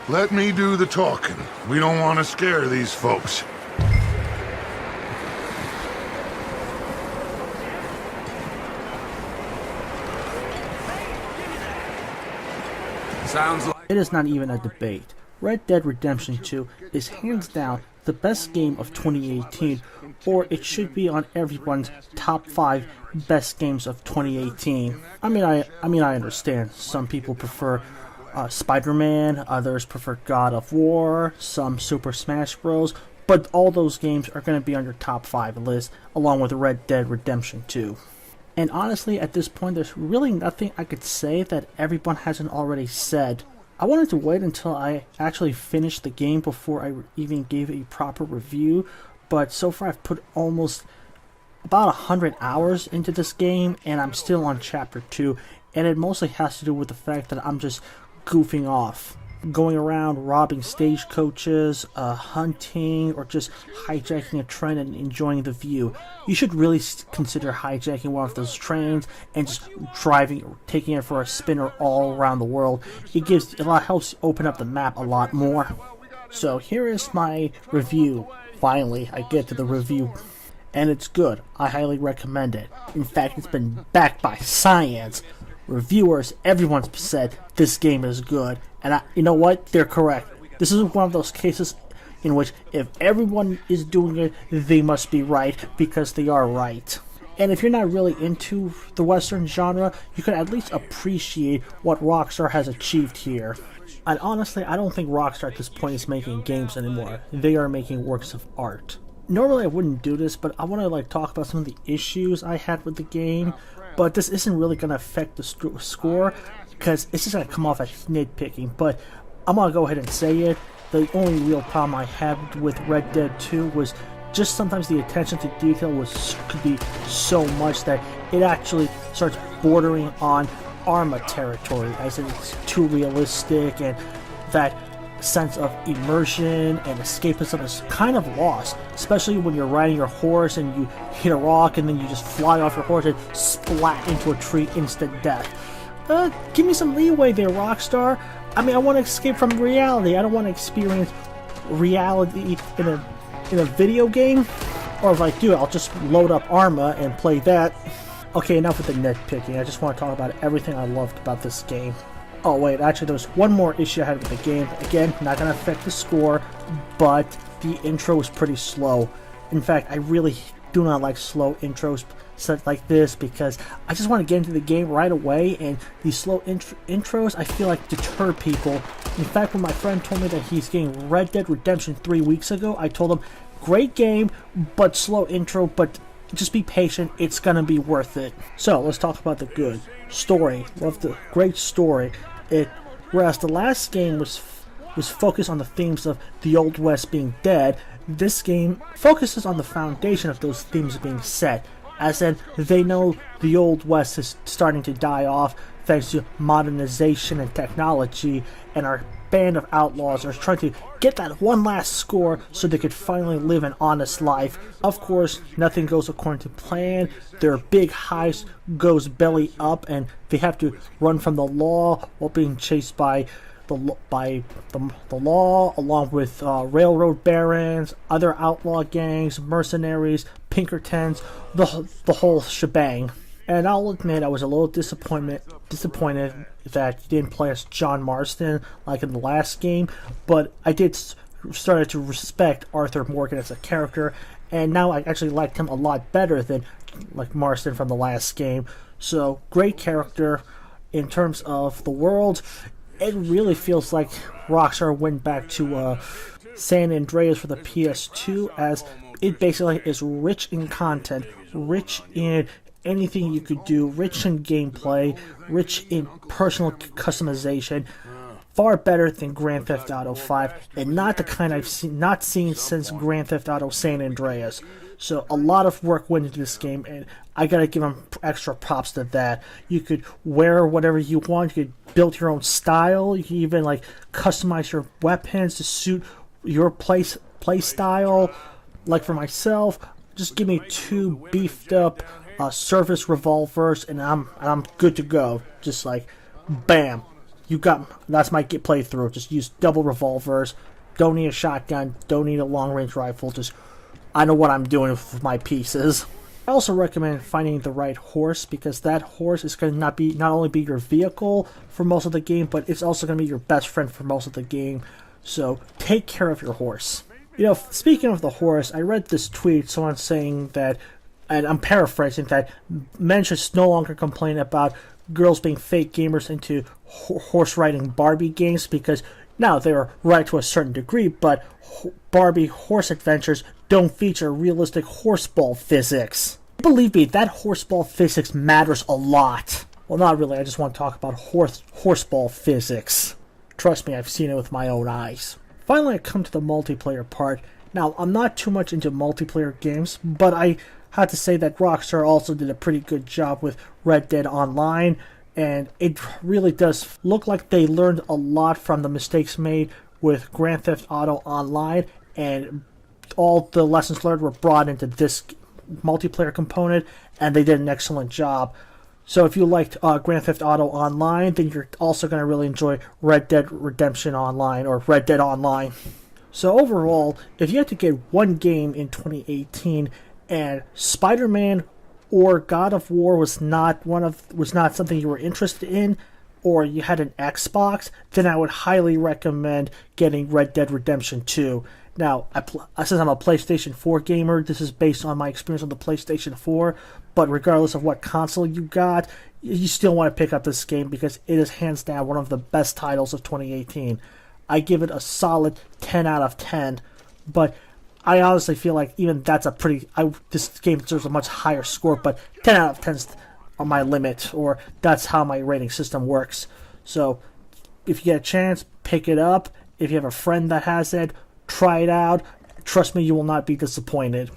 Let me do the talking. We don't want to scare these folks. Sounds like It is not even a debate. Red Dead Redemption 2 is hands down the best game of 2018, or it should be on everyone's top 5 best games of 2018. I mean, I understand. Some people prefer Spider-Man, others prefer God of War, some Super Smash Bros., but all those games are going to be on your top 5 list, along with Red Dead Redemption 2. And honestly, at this point, there's really nothing I could say that everyone hasn't already said. I wanted to wait until I actually finished the game before I even gave a proper review, but so far I've put almost about 100 hours into this game, and I'm still on Chapter 2, and it mostly has to do with the fact that I'm just goofing off, going around robbing stagecoaches, hunting, or just hijacking a train and enjoying the view. You should really consider hijacking one of those trains and just driving, taking it for a spinner all around the world. It helps open up the map a lot more. So here is my review. Finally, I get to the review, and it's good. I highly recommend it. In fact, it's been backed by science. Reviewers, everyone's said this game is good, and you know what? They're correct. This is one of those cases in which if everyone is doing it, they must be right, because they are right. And if you're not really into the Western genre, you can at least appreciate what Rockstar has achieved here. And honestly, I don't think Rockstar at this point is making games anymore. They are making works of art. Normally I wouldn't do this, but I want to talk about some of the issues I had with the game. But this isn't really going to affect the score, because it's just going to come off as nitpicking. But I'm going to go ahead and say it. The only real problem I had with Red Dead 2 was just sometimes the attention to detail could be so much that it actually starts bordering on Arma territory, as it's too realistic, and that sense of immersion and escapism is kind of lost, especially when you're riding your horse and you hit a rock and then you just fly off your horse and splat into a tree, instant death. Give me some leeway there, Rockstar. I mean, I want to escape from reality. I don't want to experience reality in a video game. Or if I do, I'll just load up Arma and play that. Okay, enough with the nitpicking. I just want to talk about everything I loved about this game. Oh wait, actually there was one more issue I had with the game. Again, not going to affect the score, but the intro was pretty slow. In fact, I really do not like slow intros set like this, because I just want to get into the game right away, and these slow intros I feel like deter people. In fact, when my friend told me that he's getting Red Dead Redemption 3 weeks ago, I told him, great game, but slow intro, but just be patient, it's going to be worth it. So, let's talk about the good. Story. Love the great story. Whereas the last game was focused on the themes of the Old West being dead, this game focuses on the foundation of those themes being set. As in, they know the Old West is starting to die off thanks to modernization and technology, and our band of outlaws are trying to get that one last score so they could finally live an honest life. Of course, nothing goes according to plan. Their big heist goes belly up, and they have to run from the law while being chased by the law, along with railroad barons, other outlaw gangs, mercenaries, Pinkertons, the whole shebang. And I'll admit I was a little disappointed that you didn't play as John Marston like in the last game, but I did started to respect Arthur Morgan as a character, and now I actually liked him a lot better than like Marston from the last game. So great character. In terms of the world, it really feels like Rockstar went back to San Andreas for the PS2, as it basically is rich in content, rich in anything you could do, rich in gameplay, rich in personal customization. far better than Grand Theft Auto 5, and not the kind I've not seen since Grand Theft Auto San Andreas. So a lot of work went into this game, and I gotta give them extra props to that. You could wear whatever you want. You could build your own style. You can even like customize your weapons to suit your play style. Like for myself, just give me 2 beefed up service revolvers, and I'm good to go. Just like, bam, you got. That's my playthrough. Just use double revolvers. Don't need a shotgun. Don't need a long range rifle. Just I know what I'm doing with my pieces. I also recommend finding the right horse, because that horse is going to not only be your vehicle for most of the game, but it's also going to be your best friend for most of the game. So take care of your horse. You know, speaking of the horse, I read this tweet, someone saying that, and I'm paraphrasing, that men should no longer complain about girls being fake gamers into horse riding Barbie games, because now they're right to a certain degree, but Barbie horse adventures don't feature realistic horseball physics. Believe me, that horseball physics matters a lot. Well, not really, I just want to talk about horseball physics. Trust me, I've seen it with my own eyes. Finally, I come to the multiplayer part. Now, I'm not too much into multiplayer games, but I have to say that Rockstar also did a pretty good job with Red Dead Online, and it really does look like they learned a lot from the mistakes made with Grand Theft Auto Online, and all the lessons learned were brought into this multiplayer component, and they did an excellent job. So if you liked Grand Theft Auto Online, then you're also going to really enjoy Red Dead Redemption Online, or Red Dead Online. So overall, if you had to get one game in 2018, and Spider-Man or God of War was not something you were interested in, or you had an Xbox, then I would highly recommend getting Red Dead Redemption 2. Now, since I'm a PlayStation 4 gamer, this is based on my experience on the PlayStation 4, but regardless of what console you got, you still want to pick up this game, because it is hands down one of the best titles of 2018. I give it a solid 10 out of 10, but I honestly feel like even that's this game deserves a much higher score, but 10 out of 10 is on my limit, or that's how my rating system works. So if you get a chance, pick it up. If you have a friend that has it, try it out. Trust me, you will not be disappointed.